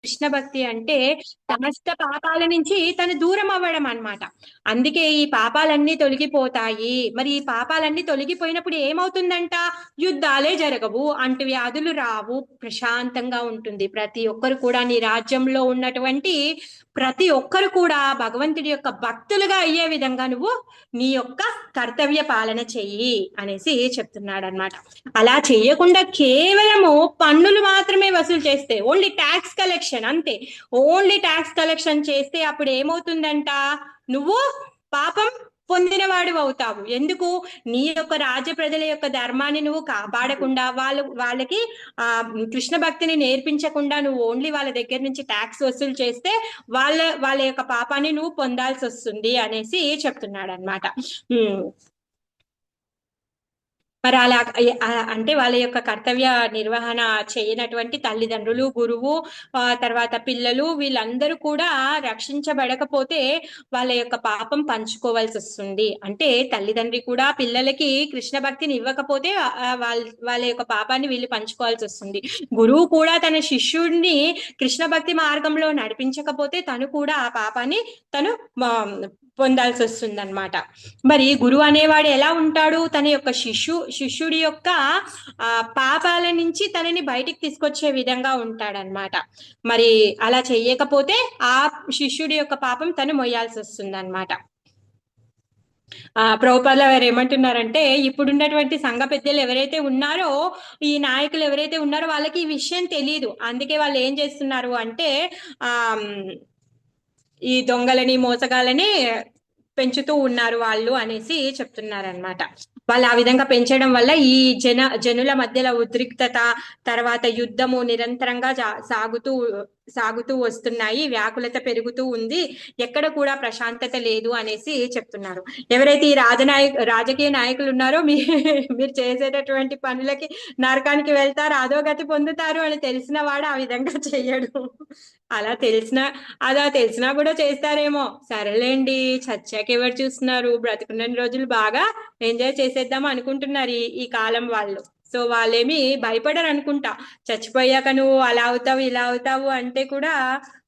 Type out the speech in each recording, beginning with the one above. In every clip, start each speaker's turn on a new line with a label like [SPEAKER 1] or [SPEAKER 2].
[SPEAKER 1] కృష్ణ భక్తి అంటే సమస్త పాపాల నుంచి తను దూరం అవ్వడం అన్నమాట. అందుకే ఈ పాపాలన్నీ తొలగిపోతాయి. మరి ఈ పాపాలన్నీ తొలగిపోయినప్పుడు ఏమవుతుందంట? యుద్ధాలే జరగవు, అంటువ్యాధులు రావు, ప్రశాంతంగా ఉంటుంది. ప్రతి ఒక్కరు కూడా నీ రాజ్యంలో ఉన్నటువంటి ప్రతి ఒక్కరు కూడా భగవంతుడి యొక్క భక్తులుగా అయ్యే విధంగా నువ్వు నీ యొక్క కర్తవ్య పాలన చెయ్యి అనేసి చెప్తున్నాడు అనమాట. అలా చెయ్యకుండా కేవలము పన్నులు మాత్రమే వసూలు చేస్తే, ఓన్లీ ట్యాక్స్ కలెక్షన్ అంతే, ఓన్లీ ట్యాక్స్ కలెక్షన్ చేస్తే అప్పుడు ఏమవుతుందంట? నువ్వు పాపం పొందినవాడు అవుతావు. ఎందుకు? నీ యొక్క రాజ్య ప్రజల యొక్క ధర్మాన్ని నువ్వు కాపాడకుండా, వాళ్ళకి ఆ కృష్ణ భక్తిని నేర్పించకుండా నువ్వు ఓన్లీ వాళ్ళ దగ్గర నుంచి ట్యాక్స్ వసూలు చేస్తే వాళ్ళ యొక్క పాపాన్ని నువ్వు పొందాల్సి వస్తుంది అనేసి చెప్తున్నాడు అనమాట. మరి అలా అంటే వాళ్ళ యొక్క కర్తవ్య నిర్వహణ చేయనటువంటి తల్లిదండ్రులు, గురువు, తర్వాత పిల్లలు, వీళ్ళందరూ కూడా రక్షించబడకపోతే వాళ్ళ యొక్క పాపం పంచుకోవాల్సి వస్తుంది. అంటే తల్లిదండ్రి కూడా పిల్లలకి కృష్ణ భక్తిని ఇవ్వకపోతే వాళ్ళ యొక్క పాపాన్ని వీళ్ళు పంచుకోవాల్సి వస్తుంది. గురువు కూడా తన శిష్యుడిని కృష్ణ భక్తి మార్గంలో నడిపించకపోతే తను కూడా ఆ పాపాన్ని తను పొందాల్సి వస్తుంది అనమాట. మరి గురువు అనేవాడు ఎలా ఉంటాడు? తన యొక్క శిష్యుడి యొక్క పాపాల నుంచి తనని బయటికి తీసుకొచ్చే విధంగా ఉంటాడనమాట. మరి అలా చెయ్యకపోతే ఆ శిష్యుడి యొక్క పాపం తను మొయ్యాల్సి వస్తుంది అనమాట. ప్రభుపాదుల వారు ఏమంటున్నారంటే, ఇప్పుడున్నటువంటి సంఘ పెద్దలు ఎవరైతే ఉన్నారో, ఈ నాయకులు ఎవరైతే ఉన్నారో వాళ్ళకి ఈ విషయం తెలియదు. అందుకే వాళ్ళు ఏం చేస్తున్నారు అంటే ఈ దొంగలని, మోసగాలని పెంచుతూ ఉన్నారు వాళ్ళు అనేసి చెప్తున్నారనమాట. వాళ్ళు ఆ విధంగా పెంచడం వల్ల ఈ జనుల మధ్యలో ఉద్రిక్తత, తర్వాత యుద్ధము నిరంతరంగా సాగుతూ వస్తున్నాయి, వ్యాకులత పెరుగుతూ ఉంది, ఎక్కడ కూడా ప్రశాంతత లేదు అనేసి చెప్తున్నారు. ఎవరైతే ఈ రాజకీయ నాయకులు ఉన్నారో మీరు చేసేటటువంటి పనులకి నరకానికి వెళ్తారు, అధోగతి పొందుతారు అని తెలిసిన వాడు ఆ విధంగా చెయ్యడు. అలా తెలిసినా కూడా చేస్తారేమో. సరేలేండి, చచ్చాక ఎవరు చూస్తున్నారు? బ్రతుకున్న రోజులు బాగా ఎంజాయ్ చేసేద్దాం అనుకుంటున్నారు ఈ కాలం వాళ్ళు. సో వాళ్ళేమి భయపడరు అనుకుంటా. చచ్చిపోయాక నువ్వు అలా అవుతావు, ఇలా అవుతావు అంటే కూడా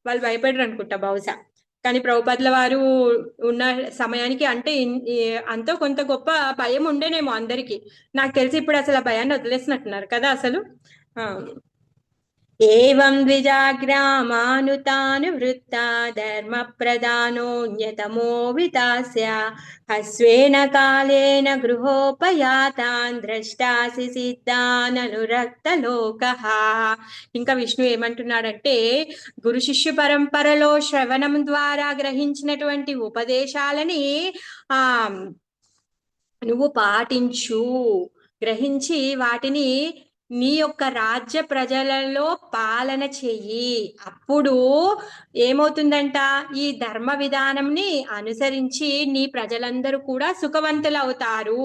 [SPEAKER 1] వాళ్ళు భయపడరు అనుకుంటా బహుశా. కానీ ప్రభుపాదుల వారు ఉన్న సమయానికి అంటే అంతో కొంత గొప్ప భయం ఉండేనేమో అందరికి. నాకు తెలిసి ఇప్పుడు అసలు ఆ భయాన్ని వదిలేసినట్టున్నారు కదా అసలు. ఏవం ద్విజాగ్రామానుతానువృత్తా ధర్మప్రదానోన్యతమో వితాస్య హస్వేన కాలేన గృహోపయాతాన్ ద్రష్టాసి సిద్ధాననురక్తలోకః. ఇంకా విష్ణు ఏమంటున్నాడంటే, గురు శిష్యు పరంపరలో శ్రవణం ద్వారా గ్రహించినటువంటి ఉపదేశాలని నువ్వు పాటించు, గ్రహించి వాటిని నీ యొక్క రాజ్య ప్రజలలో పాలన చెయ్యి. అప్పుడు ఏమవుతుందంట? ఈ ధర్మ విధానంని అనుసరించి నీ ప్రజలందరూ కూడా సుఖవంతులు అవుతారు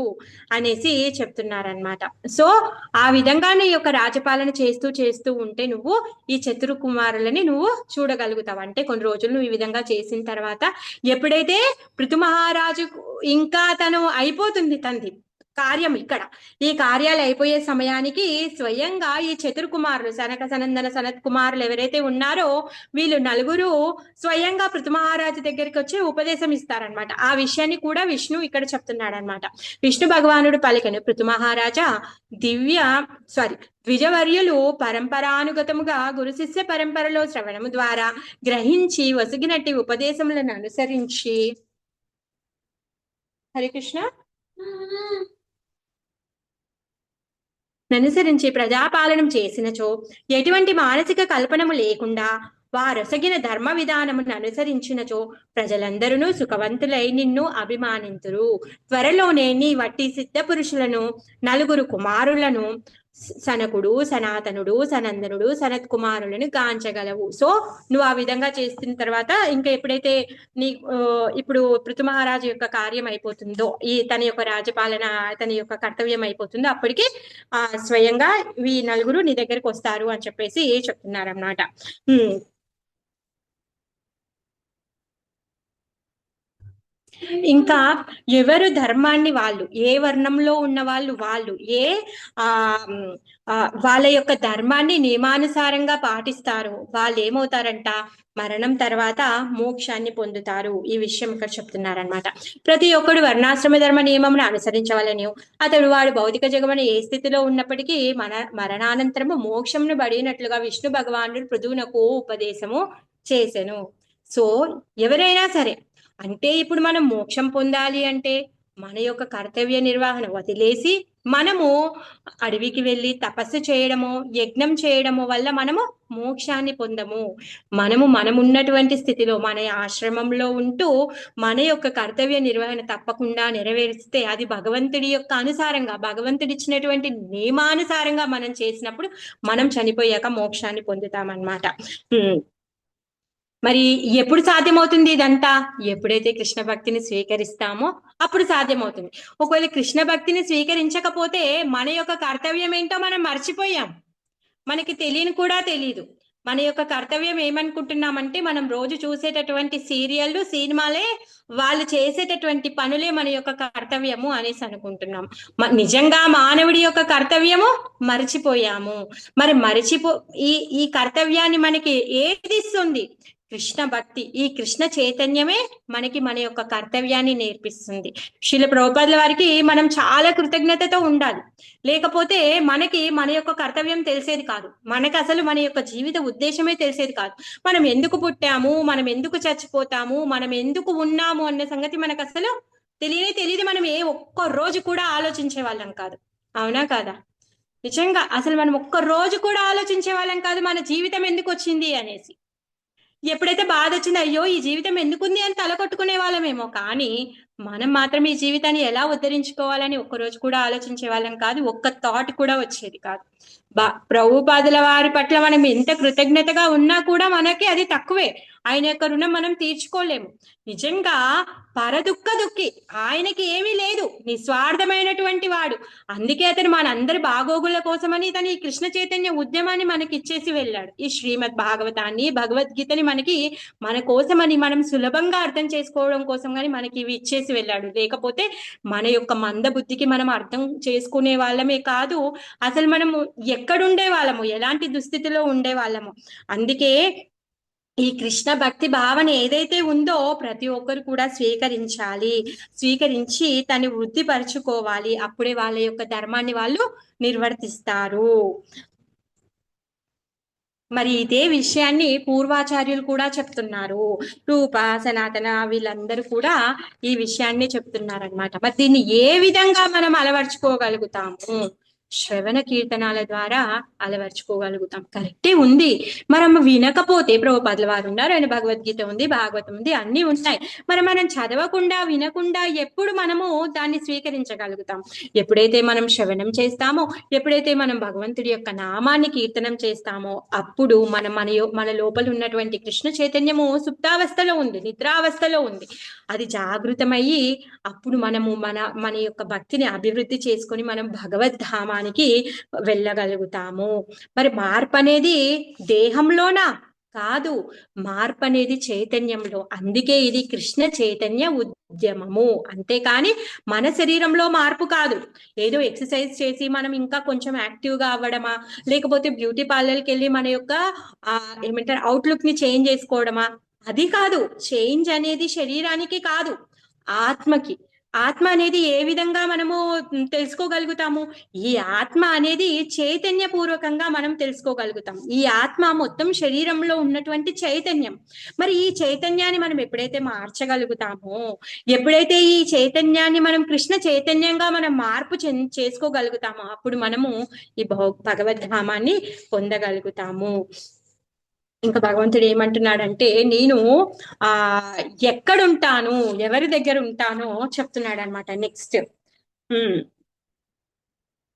[SPEAKER 1] అనేసి చెప్తున్నారనమాట. సో ఆ విధంగా నీ యొక్క రాజపాలన చేస్తూ ఉంటే నువ్వు ఈ చతురు కుమారులని నువ్వు చూడగలుగుతావు. అంటే కొన్ని రోజులు నువ్వు ఈ విధంగా చేసిన తర్వాత ఎప్పుడైతే పృథు మహారాజు ఇంకా తను అయిపోతుంది తంది కార్యం, ఇక్కడ ఈ కార్యాలు అయిపోయే సమయానికి స్వయంగా ఈ చతుర్ కుమారులు సనక సనందన సనత్ కుమారులు ఎవరైతే ఉన్నారో వీళ్ళు నలుగురు స్వయంగా పృథు మహారాజు దగ్గరికి వచ్చి ఉపదేశం ఇస్తారనమాట. ఆ విషయాన్ని కూడా విష్ణు ఇక్కడ చెప్తున్నాడు అనమాట. విష్ణు భగవానుడు పలికను పృథు మహారాజా ద్విజవర్యులు పరంపరానుగతముగా గురు శిష్య పరంపరలో శ్రవణము ద్వారా గ్రహించి వసిగినట్టి ఉపదేశములను అనుసరించి హరికృష్ణ అనుసరించి ప్రజాపాలనం చేసినచో ఎటువంటి మానసిక కల్పనము లేకుండా వారొసగిన ధర్మ విధానమును అనుసరించినచో ప్రజలందరూ సుఖవంతులై నిన్ను అభిమానింతురు. త్వరలోనే నీ వట్టి సిద్ధ పురుషులను నలుగురు కుమారులను సనకుడు, సనాతనుడు, సనందనుడు, సనత్ కుమారులను గాంచగలవు. సో నువ్వు ఆ విధంగా చేస్తున్న తర్వాత ఇంకా ఎప్పుడైతే ఇప్పుడు పృథు మహారాజు యొక్క కార్యం అయిపోతుందో, తన యొక్క రాజపాలన, తన యొక్క కర్తవ్యం అయిపోతుందో అప్పటికి స్వయంగా ఈ నలుగురు నీ దగ్గరికి వస్తారు అని చెప్పేసి చెప్తున్నారన్నమాట. ఇంకా ఎవరు ధర్మాన్ని వాళ్ళు, ఏ వర్ణంలో ఉన్న వాళ్ళు ఏ ఆ మ్, వాళ్ళ యొక్క ధర్మాన్ని నియమానుసారంగా పాటిస్తారో వాళ్ళు ఏమవుతారంట, మరణం తర్వాత మోక్షాన్ని పొందుతారు. ఈ విషయం ఇక్కడ చెప్తున్నారనమాట. ప్రతి ఒక్కడు వర్ణాశ్రమ ధర్మ నియమమును అనుసరించవాలని, అతడు వాడు భౌతిక జగమని ఏ స్థితిలో ఉన్నప్పటికీ మరణానంతరము మోక్షంను బడినట్లుగా విష్ణు భగవానుడు పృథువునకు ఉపదేశము చేసెను. సో ఎవరైనా సరే, అంటే ఇప్పుడు మనం మోక్షం పొందాలి అంటే మన యొక్క కర్తవ్య నిర్వహణ వదిలేసి మనము అడవికి వెళ్ళి తపస్సు చేయడము, యజ్ఞం చేయడము వల్ల మనము మోక్షాన్ని పొందము. మనమున్నటువంటి స్థితిలో మన ఆశ్రమంలో ఉంటూ మన యొక్క కర్తవ్య నిర్వహణ తప్పకుండా నెరవేరిస్తే అది భగవంతుడి యొక్క అనుసారంగా, భగవంతుడి ఇచ్చినటువంటి నియమానుసారంగా మనం చేసినప్పుడు మనం చనిపోయాక మోక్షాన్ని పొందుతామన్నమాట. మరి ఎప్పుడు సాధ్యమవుతుంది ఇదంతా? ఎప్పుడైతే కృష్ణ భక్తిని స్వీకరిస్తామో అప్పుడు సాధ్యమవుతుంది. ఒకవేళ కృష్ణ భక్తిని స్వీకరించకపోతే మన యొక్క కర్తవ్యం ఏంటో మనం మర్చిపోయాం, మనకి తెలియని కూడా తెలియదు. మన యొక్క కర్తవ్యం ఏమనుకుంటున్నామంటే మనం రోజు చూసేటటువంటి సీరియళ్ళు, సినిమాలే, వాళ్ళు చేసేటటువంటి పనులే మన యొక్క కర్తవ్యము అనేసి అనుకుంటున్నాం. నిజంగా మానవుడి యొక్క కర్తవ్యము మర్చిపోయాము. మరి ఈ ఈ కర్తవ్యాన్ని మనకి ఏది ఇస్తుంది? కృష్ణ భక్తి. ఈ కృష్ణ చైతన్యమే మనకి మన యొక్క కర్తవ్యాన్ని నేర్పిస్తుంది. శ్రీల ప్రభుపాదుల వారికి మనం చాలా కృతజ్ఞతతో ఉండాలి. లేకపోతే మనకి మన యొక్క కర్తవ్యం తెలిసేది కాదు, మనకి అసలు మన యొక్క జీవిత ఉద్దేశమే తెలిసేది కాదు. మనం ఎందుకు పుట్టాము, మనం ఎందుకు చచ్చిపోతాము, మనం ఎందుకు ఉన్నాము అన్న సంగతి మనకు అసలు తెలియదు. మనం ఒక్క రోజు కూడా ఆలోచించే వాళ్ళం కాదు. అవునా కాదా? నిజంగా అసలు మనం ఒక్క రోజు కూడా ఆలోచించే వాళ్ళం కాదు మన జీవితం ఎందుకు వచ్చింది అనేసి. ఎప్పుడైతే బాధ వచ్చిందో అయ్యో ఈ జీవితం ఎందుకుంది అని తలకొట్టుకునే వాళ్ళమేమో, కానీ మనం మాత్రం ఈ జీవితాన్ని ఎలా ఉద్ధరించుకోవాలని ఒక్కరోజు కూడా ఆలోచించే వాళ్ళం కాదు, ఒక్క థాట్ కూడా వచ్చేది కాదు. ప్రభుపాదుల వారి పట్ల మనం ఎంత కృతజ్ఞతగా ఉన్నా కూడా మనకి అది తక్కువే. ఆయన యొక్క రుణం మనం తీర్చుకోలేము. నిజంగా పరదుఃఖ దుఃఖి, ఆయనకి ఏమీ లేదు, నిస్వార్థమైనటువంటి వాడు. అందుకే అతను మనందరి బాగోగుల కోసమని తను ఈ కృష్ణ చైతన్య ఉద్యమాన్ని మనకి ఇచ్చేసి వెళ్ళాడు. ఈ శ్రీమద్ భాగవతాన్ని, భగవద్గీతని మనకి మన కోసమని, మనం సులభంగా అర్థం చేసుకోవడం కోసం కానీ మనకి ఇవి ఇచ్చేసి వెళ్ళాడు. లేకపోతే మన యొక్క మంద బుద్ధికి మనం అర్థం చేసుకునే వాళ్ళమే కాదు, అసలు మనము ఎక్కడుండే వాళ్ళము, ఎలాంటి దుస్థితిలో ఉండే వాళ్ళము. అందుకే ఈ కృష్ణ భక్తి భావన ఏదైతే ఉందో ప్రతి ఒక్కరు కూడా స్వీకరించి తను వృద్ధిపరచుకోవాలి. అప్పుడే వాళ్ళ యొక్క ధర్మాన్ని వాళ్ళు నిర్వర్తిస్తారు. మరి ఇదే విషయాన్ని పూర్వాచార్యులు కూడా చెప్తున్నారు. రూప, సనాతన వీళ్ళందరూ కూడా ఈ విషయాన్ని చెప్తున్నారనమాట. మరి దీన్ని ఏ విధంగా మనం అలవర్చుకోగలుగుతాము? శ్రవణ కీర్తనాల ద్వారా అలవర్చుకోగలుగుతాం. కరెక్టే ఉంది. మనం వినకపోతే, ప్రభుపాదుల వారు ఉన్నారు, ఆయన భగవద్గీత ఉంది, భాగవతం ఉంది, అన్ని ఉన్నాయి. మరి మనం చదవకుండా, వినకుండా ఎప్పుడు మనము దాన్ని స్వీకరించగలుగుతాం? ఎప్పుడైతే మనం శ్రవణం చేస్తామో, ఎప్పుడైతే మనం భగవంతుడి యొక్క నామాన్ని కీర్తనం చేస్తామో అప్పుడు మన లోపల ఉన్నటువంటి కృష్ణ చైతన్యము సుప్తావస్థలో ఉంది, నిద్రావస్థలో ఉంది. అది జాగృతమయ్యి అప్పుడు మనము మన యొక్క భక్తిని అభివృద్ధి చేసుకొని మనం భగవద్ధామానికి వెళ్ళగలుగుతాము. మరి మార్పు అనేది దేహంలోనా? కాదు, మార్పు అనేది చైతన్యంలో. అందుకే ఇది కృష్ణ చైతన్య ఉద్యమము. అంతేకాని మన శరీరంలో మార్పు కాదు. ఏదో ఎక్సర్సైజ్ చేసి మనం ఇంకా కొంచెం యాక్టివ్గా అవ్వడమా, లేకపోతే బ్యూటీ పార్లర్కి వెళ్ళి మన యొక్క ఏమంటారు అవుట్లుక్ ని చేంజ్ చేసుకోవడమా, అది కాదు. చేంజ్ అనేది శరీరానికి కాదు, ఆత్మకి. ఆత్మ అనేది ఏ విధంగా మనము తెలుసుకోగలుగుతాము? ఈ ఆత్మ అనేది చైతన్య పూర్వకంగా మనం తెలుసుకోగలుగుతాం. ఈ ఆత్మ మొత్తం శరీరంలో ఉన్నటువంటి చైతన్యం. మరి ఈ చైతన్యాన్ని మనం ఎప్పుడైతే మార్చగలుగుతామో, ఎప్పుడైతే ఈ చైతన్యాన్ని మనం కృష్ణ చైతన్యంగా మనం మార్పు చేసుకోగలుగుతామో అప్పుడు మనము ఈ భగవద్ధామాన్ని పొందగలుగుతాము. ఇంకా భగవంతుడు ఏమంటున్నాడంటే, నేను ఎక్కడుంటాను, ఎవరి దగ్గర ఉంటానో చెప్తున్నాడు అనమాట. నెక్స్ట్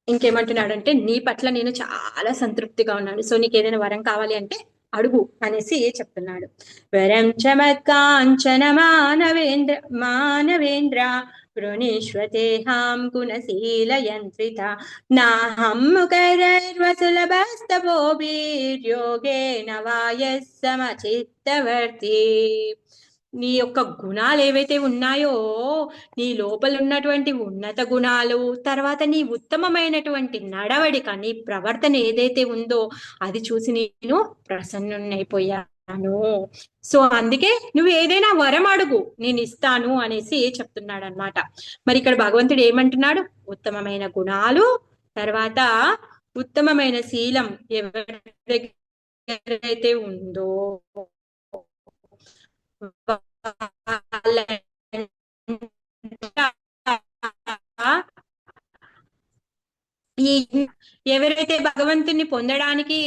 [SPEAKER 1] ఇంకేమంటున్నాడంటే, నీ పట్ల నేను చాలా సంతృప్తిగా ఉన్నాను, సో నీకు ఏదైనా వరం కావాలి అంటే అడుగు అనేసి చెప్తున్నాడు. వరం చమత్కాంచన మానవేంద్ర వృణీష్వతేహాం గుణశీలయంత్రిత నాహం ముఖైర్వసులభస్తవోభిర్యోగేన వాయः సమచిత్తవర్తి. నీ యొక్క గుణాలు ఏవైతే ఉన్నాయో, నీ లోపల ఉన్నటువంటి ఉన్నత గుణాలు, తర్వాత నీ ఉత్తమమైనటువంటి నడవడిక, నీ ప్రవర్తన ఏదైతే ఉందో అది చూసి నేను ప్రసన్నున్నైపోయాను. సో అందుకే నువ్వు ఏదైనా వరం అడుగు, నేను ఇస్తాను అనేసి చెప్తున్నాడు అనమాట. మరి ఇక్కడ భగవంతుడు ఏమంటున్నాడు? ఉత్తమమైన గుణాలు, తర్వాత ఉత్తమమైన శీలం ఎవరి దగ్గర అయితే ఉందో ఈ ఎవరైతే భగవంతుని పొందడానికి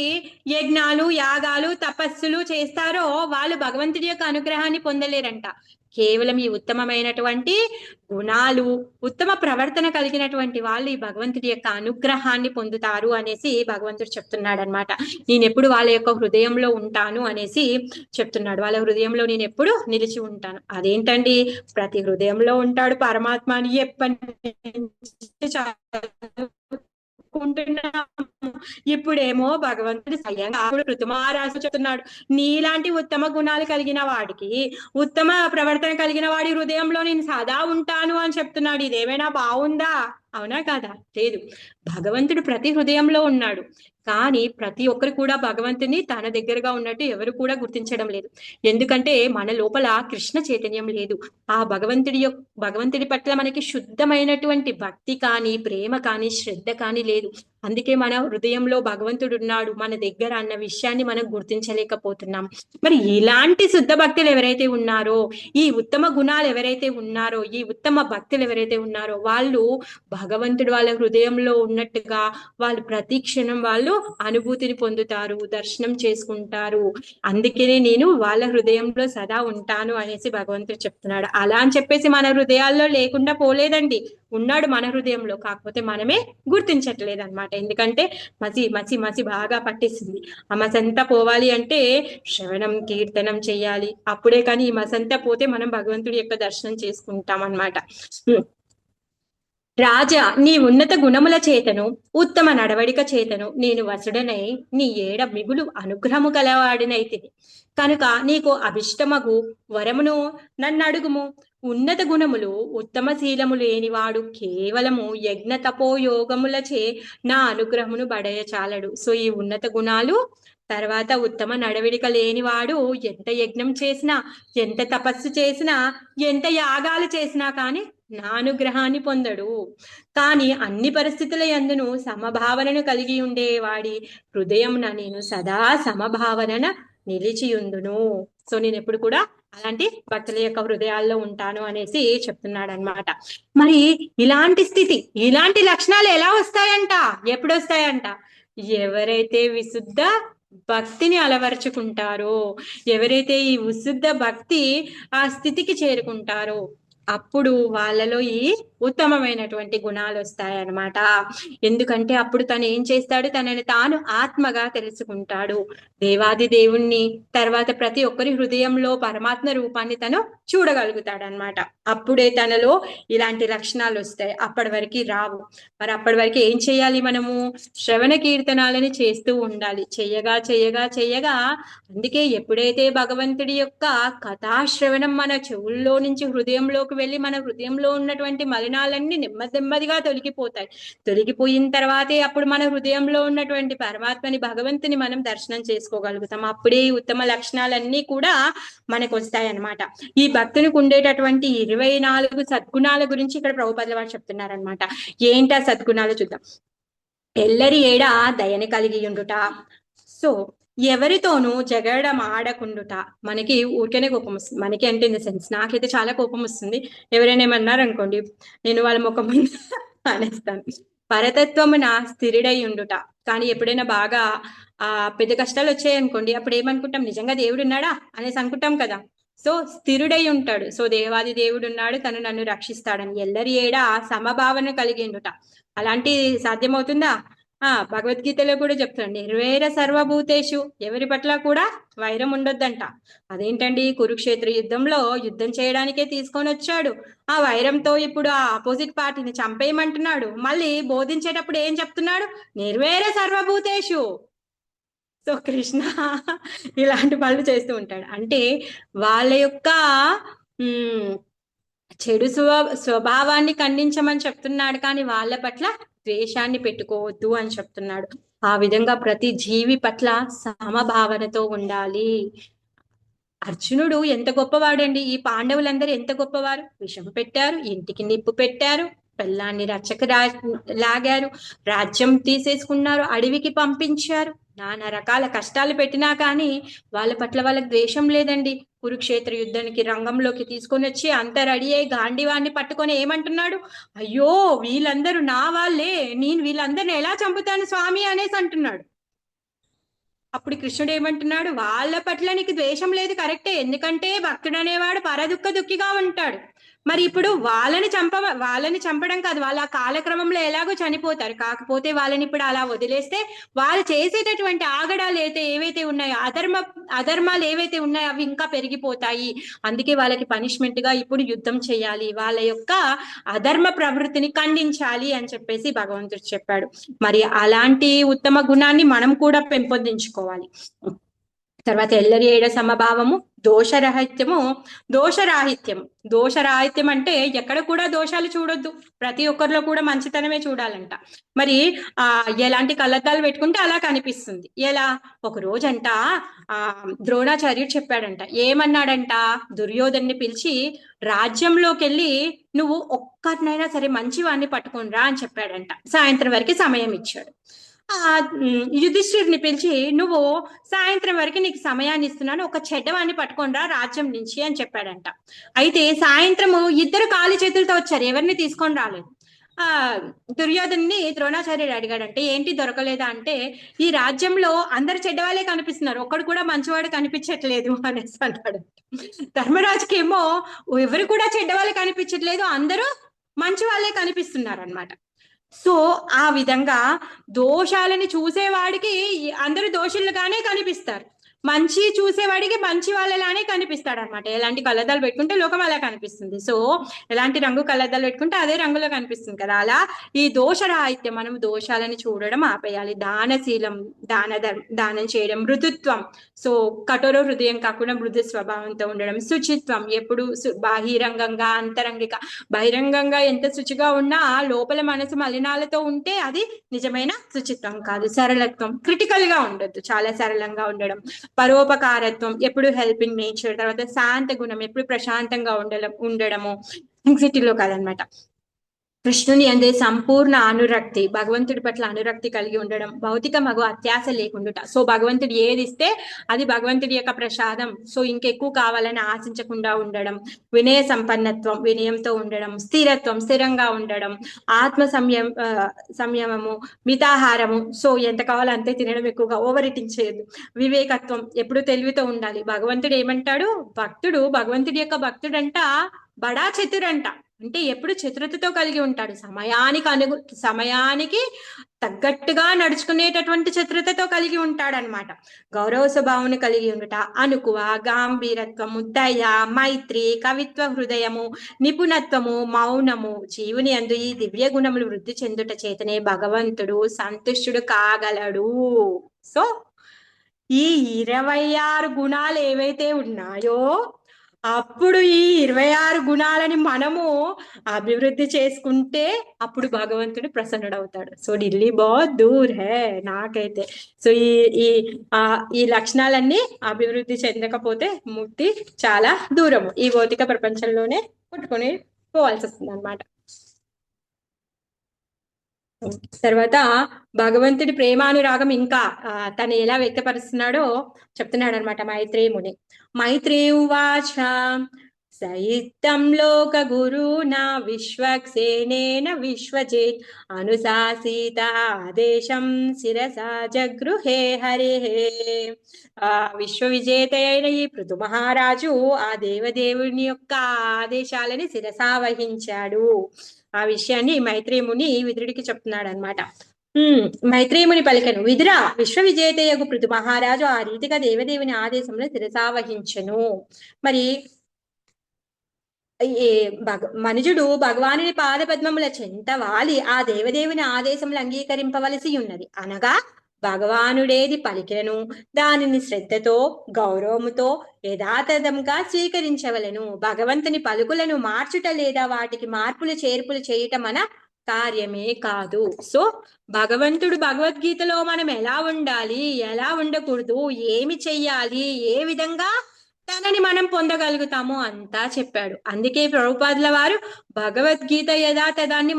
[SPEAKER 1] యజ్ఞాలు, యాగాలు, తపస్సులు చేస్తారో వాళ్ళు భగవంతుడి యొక్క అనుగ్రహాన్ని పొందలేరంట. కేవలం ఈ ఉత్తమమైనటువంటి గుణాలు, ఉత్తమ ప్రవర్తన కలిగినటువంటి వాళ్ళు ఈ భగవంతుడి యొక్క అనుగ్రహాన్ని పొందుతారు అనేసి భగవంతుడు చెప్తున్నాడు అనమాట. నేను ఎప్పుడు వాళ్ళ యొక్క హృదయంలో ఉంటాను అనేసి చెప్తున్నాడు. వాళ్ళ హృదయంలో నేను ఎప్పుడు నిలిచి ఉంటాను. అదేంటండి, ప్రతి హృదయంలో ఉంటాడు పరమాత్మ అని ఎప్పటి ఇప్పుడేమో భగవంతుడు స్వయంగా కృతమారాసు చెప్తున్నాడు, నీలాంటి ఉత్తమ గుణాలు కలిగిన వాడికి, ఉత్తమ ప్రవర్తన కలిగిన వాడి హృదయంలో నేను సదా ఉంటాను అని చెప్తున్నాడు. ఇదేమైనా బాగుందా? అవునా కాదా? లేదు. భగవంతుడు ప్రతి హృదయంలో ఉన్నాడు, కానీ ప్రతి ఒక్కరు కూడా భగవంతుని తన దగ్గరగా ఉన్నట్టు ఎవరు కూడా గుర్తించడం లేదు. ఎందుకంటే మన లోపల కృష్ణ చైతన్యం లేదు. ఆ భగవంతుడి పట్ల మనకి శుద్ధమైనటువంటి భక్తి కానీ, ప్రేమ కానీ, శ్రద్ధ కానీ లేదు. అందుకే మన హృదయంలో భగవంతుడు ఉన్నాడు మన దగ్గర అన్న విషయాన్ని మనం గుర్తించలేకపోతున్నాం. మరి ఇలాంటి శుద్ధ భక్తులు ఎవరైతే ఉన్నారో, ఈ ఉత్తమ గుణాలు ఎవరైతే ఉన్నారో, ఈ ఉత్తమ భక్తులు ఎవరైతే ఉన్నారో, వాళ్ళు భగవంతుడు వాళ్ళ హృదయంలో ఉన్నట్టుగా వాళ్ళు ప్రతి క్షణం వాళ్ళు అనుభూతిని పొందుతారు, దర్శనం చేసుకుంటారు. అందుకనే నేను వాళ్ళ హృదయంలో సదా ఉంటాను అనేసి భగవంతుడు చెప్తున్నాడు. అలా అని చెప్పేసి మన హృదయాల్లో లేకుండా పోలేదండి, ఉన్నాడు మన హృదయంలో. కాకపోతే మనమే గుర్తించట్లేదు అనమాట. ఎందుకంటే మసి మసి మసి బాగా పట్టేసింది. ఆ మసంతా పోవాలి అంటే శ్రవణం, కీర్తనం చెయ్యాలి. అప్పుడే కానీ ఈ మసంతా పోతే మనం భగవంతుడి యొక్క దర్శనం చేసుకుంటాం అనమాట. రాజా, నీ ఉన్నత గుణముల చేతను, ఉత్తమ నడవడిక చేతను నేను వసుడనై నీ ఏడ మిగులు అనుగ్రహము గలవాడినైతిని కనుక నీకు అభిష్టమగు వరమును నన్ను అడుగుము. ఉన్నత గుణములు, ఉత్తమ శీలము లేనివాడు కేవలము యజ్ఞ తపోయోగములచే నా అనుగ్రహమును బడయచాలడు. సో ఈ ఉన్నత గుణాలు, తర్వాత ఉత్తమ నడవడిక లేనివాడు ఎంత యజ్ఞం చేసినా, ఎంత తపస్సు చేసినా, ఎంత యాగాలు చేసినా కానీ నా అనుగ్రహాన్ని పొందడు. కానీ అన్ని పరిస్థితుల యందును సమభావనను కలిగి ఉండేవాడి హృదయమున నేను సదా సమభావన నిలిచియుందును. సో నేను ఎప్పుడు కూడా అలాంటి భక్తుల యొక్క హృదయాల్లో ఉంటాను అనేసి చెప్తున్నాడు అనమాట. మరి ఇలాంటి స్థితి, ఇలాంటి లక్షణాలు ఎలా వస్తాయంట, ఎప్పుడు వస్తాయంట? ఎవరైతే విశుద్ధ భక్తిని అలవర్చుకుంటారో, ఎవరైతే ఈ విశుద్ధ భక్తి ఆ స్థితికి చేరుకుంటారో అప్పుడు వాళ్ళలో ఈ ఉత్తమమైనటువంటి గుణాలు వస్తాయన్నమాట. ఎందుకంటే అప్పుడు తను ఏం చేస్తాడు, తనని తాను ఆత్మగా తెలుసుకుంటాడు, దేవాది దేవుణ్ణి, తర్వాత ప్రతి ఒక్కరి హృదయంలో పరమాత్మ రూపాన్ని తను చూడగలుగుతాడు అనమాట. అప్పుడే తనలో ఇలాంటి లక్షణాలు వస్తాయి. అప్పటి వరకు రావు. మరి అప్పటి వరకు ఏం చేయాలి? మనము శ్రవణ కీర్తనాలని చేస్తూ ఉండాలి, చెయ్యగా చెయ్యగా చెయ్యగా. అందుకే ఎప్పుడైతే భగవంతుడి యొక్క కథాశ్రవణం మన చెవుల్లో నుంచి హృదయంలోకి వెళ్ళి మన హృదయంలో ఉన్నటువంటి మలినాలన్నీ నెమ్మదిగా తొలగిపోతాయి. తొలగిపోయిన తర్వాతే అప్పుడు మన హృదయంలో ఉన్నటువంటి పరమాత్మని, భగవంతుని మనం దర్శనం చేసుకోగలుగుతాం. అప్పుడే ఉత్తమ లక్షణాలన్నీ కూడా మనకు వస్తాయి అన్నమాట. ఈ భక్తునికి ఉండేటటువంటి 24 సద్గుణాల గురించి ఇక్కడ ప్రభుపాదుల వారు చెప్తున్నారనమాట. ఏంటా సద్గుణాలు చూద్దాం. ఎల్లరి ఏడ దయని కలిగి ఉండుట. సో ఎవరితోనూ జగడం ఆడకుండుట. మనకి ఊరికేనే కోపం వస్తుంది, మనకి అంటే ఇన్ ద సెన్స్ నాకైతే చాలా కోపం వస్తుంది. ఎవరైనా ఏమన్నారు అనుకోండి, నేను వాళ్ళ ముఖం ముందు అనేస్తాను. పరతత్వమున స్థిరుడై ఉండుట. కానీ ఎప్పుడైనా బాగా పెద్ద కష్టాలు వచ్చాయనుకోండి, అప్పుడు ఏమనుకుంటాం, నిజంగా దేవుడు ఉన్నాడా అనేసి అనుకుంటాం కదా. సో స్థిరుడై ఉంటాడు. సో దేవాది దేవుడు ఉన్నాడు, తను నన్ను రక్షిస్తాడని. ఎల్లరి ఏడ సమభావన కలిగి ఉండుట. అలాంటి సాధ్యమవుతుందా? భగవద్గీతలో కూడా చెప్తాడు, నిర్వేర సర్వభూతేషు. ఎవరి పట్ల కూడా వైరం ఉండొద్దంట. అదేంటండి, కురుక్షేత్ర యుద్ధంలో యుద్ధం చేయడానికే తీసుకొని వచ్చాడు. ఆ వైరంతో ఇప్పుడు ఆ ఆపోజిట్ పార్టీని చంపేయమంటున్నాడు. మళ్ళీ బోధించేటప్పుడు ఏం చెప్తున్నాడు? నిర్వేర సర్వభూతేషు. సో కృష్ణ ఇలాంటి పనులు చేస్తూ ఉంటాడు. అంటే వాళ్ళ యొక్క ఉమ్, చెడు స్వభావాన్ని ఖండించమని చెప్తున్నాడు, కానీ వాళ్ళ పట్ల ద్వేషాన్ని పెట్టుకోవద్దు అని చెప్తున్నాడు. ఆ విధంగా ప్రతి జీవి పట్ల సమభావనతో ఉండాలి. అర్జునుడు ఎంత గొప్పవాడండి! ఈ పాండవులందరూ ఎంత గొప్పవారు! విషం పెట్టారు, ఇంటికి నిప్పు పెట్టారు, పెళ్ళాన్ని రచ్చకి లాగారు, రాజ్యం తీసేసుకున్నారు, అడవికి పంపించారు, నానా రకాల కష్టాలు పెట్టినా కానీ వాళ్ళ పట్ల వాళ్ళకి ద్వేషం లేదండి. కురుక్షేత్ర యుద్ధానికి రంగంలోకి తీసుకొని వచ్చి అంత రెడీ అయ్యి గాంధీవాన్ని పట్టుకొని ఏమంటున్నాడు? అయ్యో, వీళ్ళందరూ నా వాళ్ళే, నేను వీళ్ళందరిని ఎలా చంపుతాను స్వామి అనేసి అంటున్నాడు. అప్పుడు కృష్ణుడు ఏమంటున్నాడు? వాళ్ళ పట్ల నీకు ద్వేషం లేదు, కరెక్టే, ఎందుకంటే భక్తుడు అనేవాడు పరదుఃఖ దుఃఖిగా ఉంటాడు. మరి ఇప్పుడు వాళ్ళని చంపడం కాదు, వాళ్ళ కాలక్రమంలో ఎలాగో చనిపోతారు, కాకపోతే వాళ్ళని ఇప్పుడు అలా వదిలేస్తే వాళ్ళు చేసేటటువంటి ఆగడాలు ఏవైతే ఉన్నాయో, అధర్మాలు ఏవైతే ఉన్నాయో అవి ఇంకా పెరిగిపోతాయి. అందుకే వాళ్ళకి పనిష్మెంట్ గా ఇప్పుడు యుద్ధం చేయాలి, వాళ్ళ యొక్క అధర్మ ప్రవృత్తిని ఖండించాలి అని చెప్పేసి భగవంతుడు చెప్పాడు. మరి అలాంటి ఉత్తమ గుణాన్ని మనం కూడా పెంపొందించుకోవాలి. తర్వాత ఎల్లరి ఏడ సమభావము, దోషరహిత్యము, దోషరాహిత్యము. దోషరాహిత్యం అంటే ఎక్కడ కూడా దోషాలు చూడొద్దు, ప్రతి ఒక్కరిలో కూడా మంచితనమే చూడాలంట. మరి ఎలాంటి కళ్ళద్దాలు పెట్టుకుంటే అలా కనిపిస్తుంది. ఎలా? ఒక రోజంట ద్రోణాచార్యుడు చెప్పాడంట, ఏమన్నాడంట? దుర్యోధన్ని పిలిచి రాజ్యంలోకి వెళ్ళి నువ్వు ఒక్కరినైనా సరే మంచివాడిని పట్టుకొని రా అని చెప్పాడంట. సాయంత్రం వరకు సమయం ఇచ్చాడు. యుధిష్ఠిర్ని పిలిచి నువ్వు సాయంత్రం వరకు నీకు సమయాన్ని ఇస్తున్నాను, ఒక చెడ్డవాన్ని పట్టుకొని రా రాజ్యం నుంచి అని చెప్పాడంట. అయితే సాయంత్రము ఇద్దరు ఖాళీ చేతులతో వచ్చారు, ఎవరిని తీసుకొని రాలేదు. దుర్యోధన్ని ద్రోణాచార్యుడు అడిగాడంటే, ఏంటి దొరకలేదా అంటే, ఈ రాజ్యంలో అందరు చెడ్డవాళ్ళే కనిపిస్తున్నారు, ఒక్కడు కూడా మంచివాడు కనిపించట్లేదు అనేసి అన్నాడు. ధర్మరాజుకి ఏమో ఎవరు కూడా చెడ్డవాళ్ళు కనిపించట్లేదు, అందరూ మంచి వాళ్ళే కనిపిస్తున్నారు అనమాట. సో ఆ విధంగా దోషాలని చూసేవాడికి అందరూ దోషులుగానే కనిపిస్తారు, మంచి చూసేవాడికి మంచి వాళ్ళలానే కనిపిస్తాడు అనమాట. ఎలాంటి కళ్ళద్దాలు పెట్టుకుంటే లోకం అలా కనిపిస్తుంది. సో ఎలాంటి రంగు కళ్ళద్దాలు పెట్టుకుంటే అదే రంగులో కనిపిస్తుంది కదా. అలా ఈ దోషరాహిత్యం, మనం దోషాలని చూడడం ఆపేయాలి. దానశీలం, దానం చేయడం, మృదుత్వం, సో కఠోర హృదయం కాకుండా మృదు స్వభావంతో ఉండడం, శుచిత్వం, ఎప్పుడు బాహిరంగంగా అంతరంగిక, బహిరంగంగా ఎంత శుచిగా ఉన్నా లోపల మనసు మలినాలతో ఉంటే అది నిజమైన శుచిత్వం కాదు. సరళత్వం, క్రిటికల్ గా ఉండొద్దు, చాలా సరళంగా ఉండడం, పరోపకారత్వం, ఎప్పుడు హెల్పింగ్ నేచర్, తర్వాత శాంత గుణం, ఎప్పుడు ప్రశాంతంగా ఉండడము, యాంగ్జైటీలో కాదనమాట. కృష్ణుని అందే సంపూర్ణ అనురక్తి, భగవంతుడి పట్ల అనురక్తి కలిగి ఉండడం, భౌతిక మగు అత్యాశ లేకుండుట. సో భగవంతుడు ఏది ఇస్తే అది భగవంతుడి యొక్క ప్రసాదం, సో ఇంకెక్కువ కావాలని ఆశించకుండా ఉండడం, వినయ సంపన్నత్వం, వినయంతో ఉండడం, స్థిరత్వం, స్థిరంగా ఉండడం, ఆత్మ సంయమము, మితాహారము, సో ఎంత కావాలో అంతే తినడం, ఎక్కువగా ఓవర్ ఈటింగ్ చేయదు, వివేకత్వం, ఎప్పుడు తెలివితో ఉండాలి. భగవంతుడు ఏమంటాడు? భగవంతుడి యొక్క భక్తుడంట బడా చతురంట, అంటే ఎప్పుడు చతురతతో కలిగి ఉంటాడు, సమయానికి తగ్గట్టుగా నడుచుకునేటటువంటి చతురతతో కలిగి ఉంటాడనమాట. గౌరవ స్వభావం కలిగి ఉండుట, అనుకువ, గాంభీరత్వము, దయ, మైత్రి, కవిత్వ హృదయము, నిపుణత్వము, మౌనము, జీవుని అందు ఈ దివ్య గుణములు వృద్ధి చెందుట చేతనే భగవంతుడు సంతుష్టుడు కాగలడు. సో ఈ 26 గుణాలు ఏవైతే ఉన్నాయో అప్పుడు ఈ 26 గుణాలని మనము అభివృద్ధి చేసుకుంటే అప్పుడు భగవంతుడు ప్రసన్నుడవుతాడు. సో ఢిల్లీ బహుత్ దూర్ హే నాకైతే. సో ఈ లక్షణాలన్నీ అభివృద్ధి చెందకపోతే ముక్తి చాలా దూరము, ఈ భౌతిక ప్రపంచంలోనే పుట్టుకొని పోవాల్సి వస్తుంది అనమాట. తర్వాత భగవంతుడి ప్రేమానురాగం ఇంకా తను ఎలా వ్యక్తపరుస్తున్నాడో చెప్తున్నాడు అనమాట మైత్రేయ ముని. మైత్రేయువాచ సయిత్తం లోక గురునా విశ్వక్సేనేన విశ్వజిత్ అనుశాసీత ఆదేశం శిరసా జగృహే హరి. విశ్వ విజేత అయిన ఈ పృథు మహారాజు ఆ దేవదేవుని యొక్క ఆదేశాలని శిరసా వహించాడు. ఆ విషయాన్ని మైత్రేయముని విదురుడికి చెప్తున్నాడు అనమాట. మైత్రేయముని పలికెను, విదురా, విశ్వ విజేతయగు పృథు మహారాజు ఆ రీతిగా దేవదేవుని ఆదేశంలో శిరసావహించెను. మరి మనుజుడు భగవానుని పాద పద్మముల చెంత వాలి ఆ దేవదేవుని ఆదేశములు అంగీకరింపవలసి ఉన్నది. అనగా భగవానుడేది పలికినను దానిని శ్రద్ధతో గౌరవముతో యథాతథంగా స్వీకరించవలను. భగవంతుని పలుకులను మార్చుట లేదా వాటికి మార్పులు చేర్పులు చేయటం మన కార్యమే కాదు. సో భగవంతుడు భగవద్గీతలో మనం ఎలా ఉండాలి, ఎలా ఉండకూడదు, ఏమి చెయ్యాలి, ఏ విధంగా తనని మనం పొందగలుగుతాము అంతా చెప్పాడు. అందుకే ప్రభుపాదుల వారు భగవద్గీత యథాతథాన్ని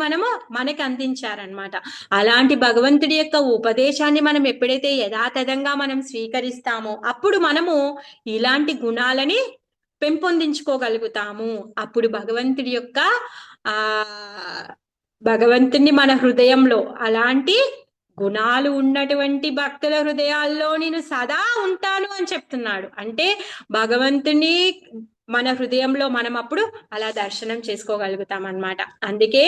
[SPEAKER 1] మనకి అందించారనమాట. అలాంటి భగవంతుడి యొక్క ఉపదేశాన్ని మనం ఎప్పుడైతే యథాతథంగా మనం స్వీకరిస్తామో అప్పుడు మనము ఇలాంటి గుణాలని పెంపొందించుకోగలుగుతాము. అప్పుడు భగవంతుడి యొక్క ఆ భగవంతుని మన హృదయంలో అలాంటి గుణాలు ఉన్నటువంటి భక్తుల హృదయాల్లో నేను సదా ఉంటాను అని చెప్తున్నాడు. అంటే భగవంతుని మన హృదయంలో మనం అప్పుడు అలా దర్శనం చేసుకోగలుగుతాం అన్నమాట. అందుకే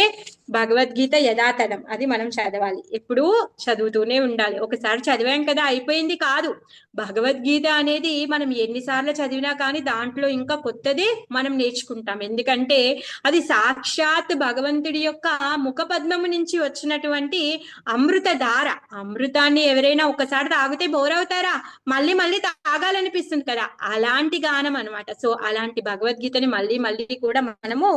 [SPEAKER 1] భగవద్గీత యథాతథం అది మనం చదవాలి, ఎప్పుడు చదువుతూనే ఉండాలి. ఒకసారి చదివాం కదా అయిపోయింది కాదు. భగవద్గీత అనేది మనం ఎన్నిసార్లు చదివినా కానీ దాంట్లో ఇంకా కొత్తది మనం నేర్చుకుంటాం. ఎందుకంటే అది సాక్షాత్ భగవంతుడి యొక్క ముఖ పద్మము నుంచి వచ్చినటువంటి అమృత ధార. అమృతాన్ని ఎవరైనా ఒకసారి తాగితే బోర్ అవుతారా? మళ్ళీ మళ్ళీ తాగాలనిపిస్తుంది కదా, అలాంటి గానం అనమాట. సో అలాంటి భగవద్గీతని మళ్ళీ మళ్ళీ కూడా మనము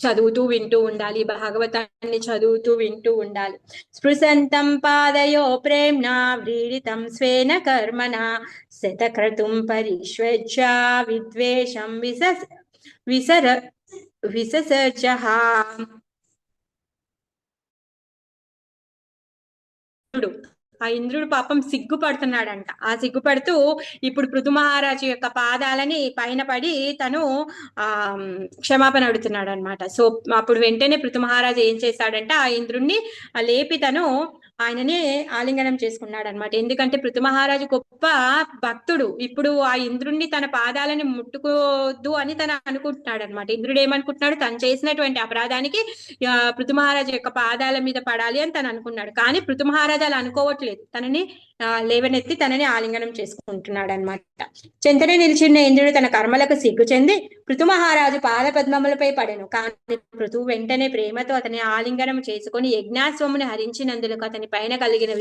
[SPEAKER 1] చదువుతూ వింటూ ఉండాలి, భాగవతాన్ని చదువుతూ వింటూ ఉండాలి. స్పృశంతం పాదయో ప్రేమ్నా వ్రీడితం స్వేన కర్మణ శతక్రతుం పరిష్వజ్య విద్వేషం విసర్జః. ఆ ఇంద్రుడు పాపం సిగ్గుపడుతున్నాడంట. ఆ సిగ్గుపడుతూ ఇప్పుడు పృథు మహారాజు యొక్క పాదాలని పైన పడి తను క్షమాపణ అడుగుతున్నాడు అనమాట. సో అప్పుడు వెంటనే పృథు మహారాజు ఏం చేశాడంటే ఆ ఇంద్రుణ్ణి లేపి తను ఆయననే ఆలింగనం చేసుకున్నాడు అనమాట. ఎందుకంటే పృథు మహారాజు గొప్ప భక్తుడు. ఇప్పుడు ఆ ఇంద్రుణ్ణి తన పాదాలని ముట్టుకోవద్దు అని తను అనుకుంటున్నాడు అనమాట. ఇంద్రుడు ఏమనుకుంటున్నాడు, తను చేసినటువంటి అపరాధానికి పృథు మహారాజు యొక్క పాదాల మీద పడాలి అని తను అనుకున్నాడు. కానీ పృథు మహారాజు అలా అనుకోవట్లేదు, తనని లేవనెత్తి తనని ఆలింగనం చేసుకుంటున్నాడు అనమాట. చెంతనే నిలిచిన ఇంద్రుడు తన కర్మలకు సిగ్గు చెంది పృథు మహారాజు పాద పద్మములపై పడెను. కానీ పృథు వెంటనే ప్రేమతో అతని ఆలింగనం చేసుకుని యజ్ఞాశ్వముని హరించినందులకు అతని పైన కలిగిన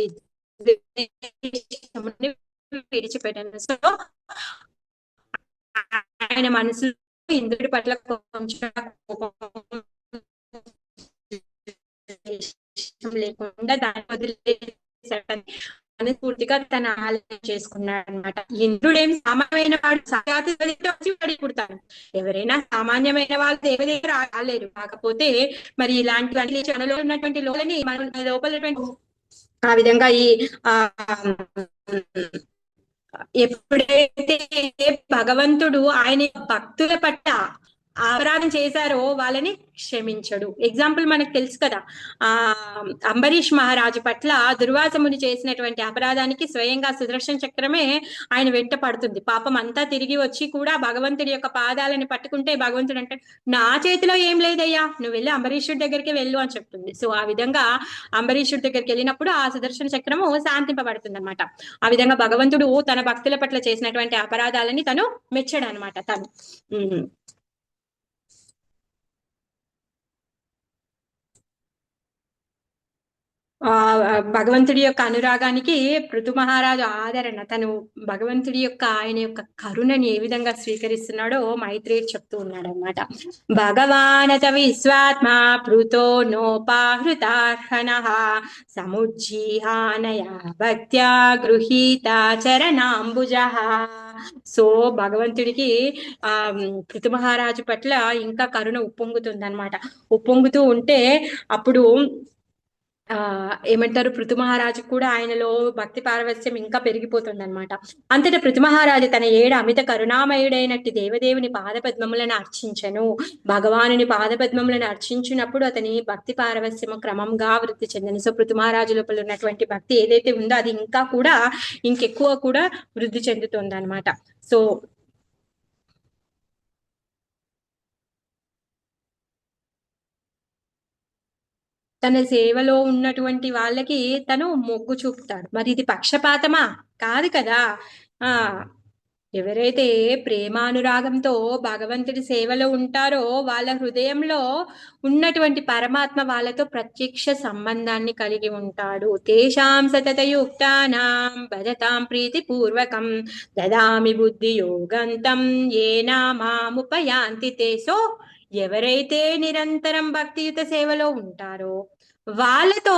[SPEAKER 1] విడిచిపెట్టాను. సో ఆయన మనసులో ఇంద్రుడి పట్ల కొంచెం లేకుండా దాన్ని వదిలేసాడు, మనస్ఫూర్తిగా తన ఆలయం చేసుకున్నాడు అనమాట. ఇంద్రుడేం సామాన్యమైన వాడు, సాక్షాత్ పుడతాడు. ఎవరైనా సామాన్యమైన వాళ్ళు దేవదేవ రాలేరు. కాకపోతే మరి ఇలాంటి క్షణలో ఉన్నటువంటి లోపలని మన లోపల ఆ విధంగా ఈ ఎప్పుడైతే భగవంతుడు ఆయన భక్తుల పట్ల అపరాధం చేశారో వాళ్ళని క్షమించడు. ఎగ్జాంపుల్ మనకు తెలుసు కదా, అంబరీష్ మహారాజు పట్ల దుర్వాసముని చేసినటువంటి అపరాధానికి స్వయంగా సుదర్శన చక్రమే ఆయన వెంట పడుతుంది. పాపం అంతా తిరిగి వచ్చి కూడా భగవంతుడి యొక్క పాదాలని పట్టుకుంటే భగవంతుడు అంటే నా చేతిలో ఏం లేదయ్యా, నువ్వు వెళ్ళి అంబరీషుడి దగ్గరికి వెళ్ళు అని చెప్తుంది. సో ఆ విధంగా అంబరీషుడి దగ్గరికి వెళ్ళినప్పుడు ఆ సుదర్శన చక్రము శాంతింపబడుతుంది అనమాట. ఆ విధంగా భగవంతుడు తన భక్తుల పట్ల చేసినటువంటి అపరాధాలని తను మెచ్చడు అనమాట. తను భగవంతుడి యొక్క అనురాగానికి పృథు మహారాజు ఆదరణ, తను భగవంతుడి యొక్క ఆయన యొక్క కరుణని ఏ విధంగా స్వీకరిస్తున్నాడో మైత్రేయుడు చెప్తూ ఉన్నాడు అనమాట. భగవానత విశ్వాత్మా పృతో నోపాహృతార్హణ సముజ్జీహానయ భక్త్యా గృహీత చరణాంబుజ. సో భగవంతుడికి పృథు మహారాజు పట్ల ఇంకా కరుణ ఉప్పొంగుతుంది అనమాట. ఉప్పొంగుతూ ఉంటే అప్పుడు ఏమంటారు, పృథు మహారాజు కూడా ఆయనలో భక్తి పారవస్యం ఇంకా పెరిగిపోతుంది అనమాట. అంతటా పృథు మహారాజు తన ఏడు అమిత కరుణామయుడైనట్టు దేవదేవుని పాదపద్మములను అర్చించను. భగవానుని పాదపద్మములను అర్చించినప్పుడు అతని భక్తి పారవస్యము క్రమంగా వృద్ధి చెందను. సో పృథు మహారాజు లోపల ఉన్నటువంటి భక్తి ఏదైతే ఉందో అది ఇంకా కూడా ఇంకెక్కువ కూడా వృద్ధి చెందుతుంది అనమాట. సో తన సేవలో ఉన్నటువంటి వాళ్ళకి తను మొగ్గు చూపుతాడు. మరి ఇది పక్షపాతమా? కాదు కదా. ఎవరైతే ప్రేమానురాగంతో భగవంతుడి సేవలో ఉంటారో వాళ్ళ హృదయంలో ఉన్నటువంటి పరమాత్మ వాళ్ళతో ప్రత్యక్ష సంబంధాన్ని కలిగి ఉంటాడు. తేషాం సతతయుక్తానాం భజతాం ప్రీతి పూర్వకం దదామి బుద్ధి యోగంతం ఏనా మాముపయాంతి తే. సో ఎవరైతే నిరంతరం భక్తియుత సేవలో ఉంటారో వాళ్ళతో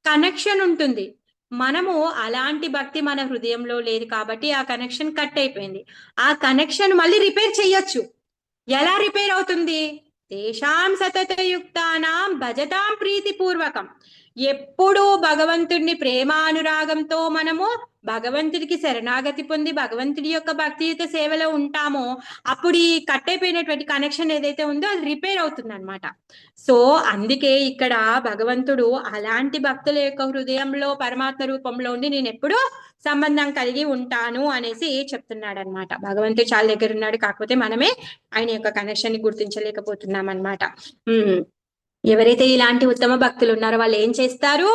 [SPEAKER 1] కనెక్షన్ ఉంటుంది. మనము అలాంటి భక్తి మన హృదయంలో లేదు కాబట్టి ఆ కనెక్షన్ కట్ అయిపోయింది. ఆ కనెక్షన్ మళ్ళీ రిపేర్ చెయ్యొచ్చు. ఎలా రిపేర్ అవుతుంది? తేషాం సతతయుక్తానాం భజతాం ప్రీతిపూర్వకం. ఎప్పుడు భగవంతుడిని ప్రేమానురాగంతో మనము భగవంతుడికి శరణాగతి పొంది భగవంతుడి యొక్క భక్తియుత సేవలో ఉంటామో అప్పుడు ఈ కట్ అయిపోయినటువంటి కనెక్షన్ ఏదైతే ఉందో అది రిపేర్ అవుతుంది అనమాట. సో అందుకే ఇక్కడ భగవంతుడు అలాంటి భక్తుల యొక్క హృదయంలో పరమాత్మ రూపంలో ఉండి నేను ఎప్పుడూ సంబంధం కలిగి ఉంటాను అనేసి చెప్తున్నాడు అనమాట. భగవంతుడు చాలా దగ్గర ఉన్నాడు, కాకపోతే మనమే ఆయన యొక్క కనెక్షన్ ని గుర్తించలేకపోతున్నాం అనమాట. ఎవరైతే ఇలాంటి ఉత్తమ భక్తులు ఉన్నారో వాళ్ళు ఏం చేస్తారు?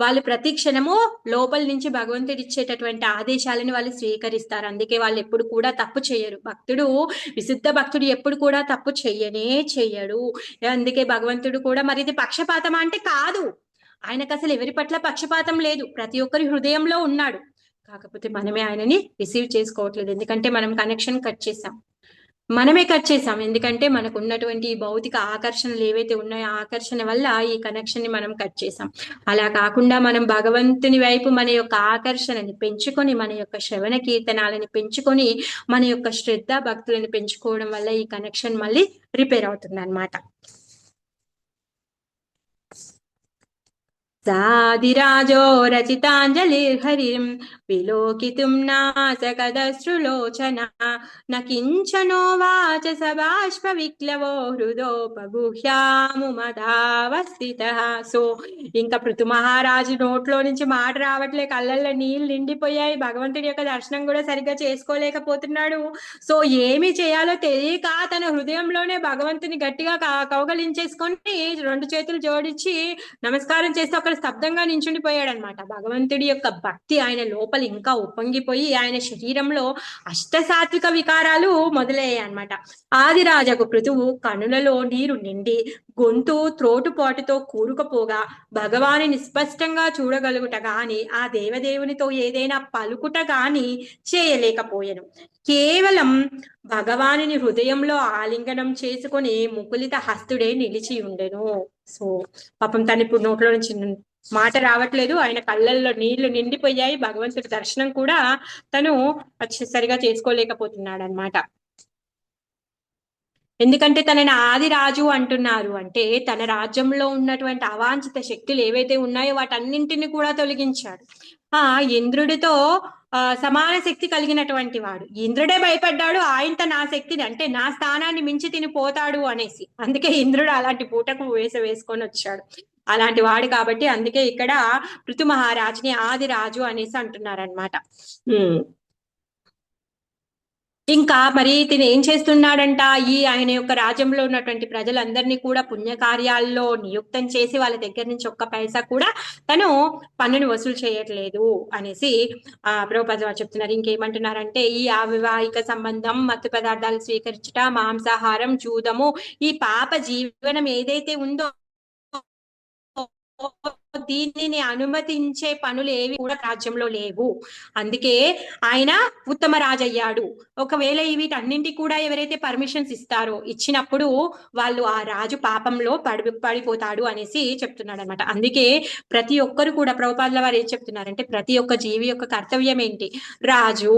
[SPEAKER 1] వాళ్ళు ప్రతి క్షణము లోపల నుంచి భగవంతుడు ఇచ్చేటటువంటి ఆదేశాలను వాళ్ళు స్వీకరిస్తారు. అందుకే వాళ్ళు ఎప్పుడు కూడా తప్పు చేయరు. భక్తుడు, విశుద్ధ భక్తుడు ఎప్పుడు కూడా తప్పు చెయ్యడు. అందుకే భగవంతుడు కూడా, మరి ఇది పక్షపాతం అంటే కాదు, ఆయనకు అసలు ఎవరి పట్ల పక్షపాతం లేదు, ప్రతి ఒక్కరి హృదయంలో ఉన్నాడు. కాకపోతే మనమే ఆయనని రిసీవ్ చేసుకోవట్లేదు, ఎందుకంటే మనం కనెక్షన్ కట్ చేసాం. ఎందుకంటే మనకు ఉన్నటువంటి భౌతిక ఆకర్షణలు ఏవైతే ఉన్నాయో ఆకర్షణ వల్ల ఈ కనెక్షన్ ని మనం కట్ చేసాం. అలా కాకుండా మనం భగవంతుని వైపు మన యొక్క ఆకర్షణని పెంచుకొని, మన యొక్క శ్రవణ కీర్తనాలని పెంచుకొని, మన యొక్క శ్రద్ధ భక్తులను పెంచుకోవడం వల్ల ఈ కనెక్షన్ మళ్ళీ రిపేర్ అవుతుంది అన్నమాట. సాధిరాజో రచితాంజలిర్హరిం విలోకితుం నాసకదశ్రులోచన నకించనో వాచ సబాష్ప విక్లవో హృదోపగుహ్యాముమదావస్థితః. సో ఇంకా పృథు మహారాజు నోట్లో నుంచి మాట రావట్లే, కళ్ళల్లో నీళ్ళు నిండిపోయాయి, భగవంతుడి యొక్క దర్శనం కూడా సరిగ్గా చేసుకోలేకపోతున్నాడు. సో ఏమి చేయాలో తెలియక తన హృదయంలోనే భగవంతుని గట్టిగా కౌగలించేసుకొని రెండు చేతులు జోడించి నమస్కారం చేస్తే అక్కడ స్తబ్దంగా నించుండిపోయాడు అనమాట. భగవంతుడి యొక్క భక్తి ఆయన లోపల ఇంకా ఉప్పొంగిపోయి ఆయన శరీరంలో అష్టసాత్విక వికారాలు మొదలయ్యాయి అనమాట. ఆదిరాజకు పృథువు కనులలో నీరు నిండి గొంతు త్రోటుపాటుతో కూరుకుపోగా భగవాని స్పష్టంగా చూడగలుగుట గాని ఆ దేవదేవునితో ఏదైనా పలుకుట గాని చేయలేకపోయాను. కేవలం భగవాని హృదయంలో ఆలింగనం చేసుకొని ముకులిత హస్తుడే నిలిచి ఉండెను. సో పాపం తను ఇప్పుడు నోట్లో నుంచి మాట రావట్లేదు, ఆయన కళ్ళల్లో నీళ్లు నిండిపోయాయి, భగవంతుడి దర్శనం కూడా తను సరిగా చేసుకోలేకపోతున్నాడు అనమాట. ఎందుకంటే తనని ఆదిరాజు అంటున్నారు అంటే తన రాజ్యంలో ఉన్నటువంటి అవాంఛిత శక్తులు ఏవైతే ఉన్నాయో వాటన్నింటిని కూడా తొలగించాడు. ఇంద్రుడితో సమాన శక్తి కలిగినటువంటి వాడు, ఇంద్రుడే భయపడ్డాడు ఆయనతో నా శక్తిని అంటే నా స్థానాన్ని మించి తిని పోతాడు అనేసి. అందుకే ఇంద్రుడు అలాంటి పూటకు వేసుకొని వచ్చాడు, అలాంటి వాడు కాబట్టి అందుకే ఇక్కడ పృథు మహారాజుని ఆదిరాజు అనేసి అంటున్నారనమాట. ఇంకా మరి తిని ఏం చేస్తున్నాడంట? ఆయన యొక్క రాజ్యంలో ఉన్నటువంటి ప్రజలందరినీ కూడా పుణ్యకార్యాల్లో నియుక్తం చేసి వాళ్ళ దగ్గర నుంచి ఒక్క పైసా కూడా తను పన్నును వసూలు చేయట్లేదు అనేసి ప్రభుపాద చెప్తున్నారు. ఇంకేమంటున్నారంటే ఈ అవివాహిక సంబంధం, మత్తు పదార్థాలు స్వీకరించుట, మాంసాహారం, జూదము, ఈ పాప జీవనం ఏదైతే ఉందో దీనిని అనుమతించే పనులు ఏవి కూడా రాజ్యంలో లేవు. అందుకే ఆయన ఉత్తమ రాజు అయ్యాడు. ఒకవేళ వీటన్నింటికి కూడా ఎవరైతే పర్మిషన్స్ ఇస్తారో ఇచ్చినప్పుడు వాళ్ళు ఆ రాజు పాపంలో పడిపోతాడు అనేసి చెప్తున్నాడు అనమాట. అందుకే ప్రతి ఒక్కరు కూడా ప్రభుపాదుల వారు ఏం చెప్తున్నారంటే ప్రతి ఒక్క జీవి యొక్క కర్తవ్యం ఏంటి? రాజు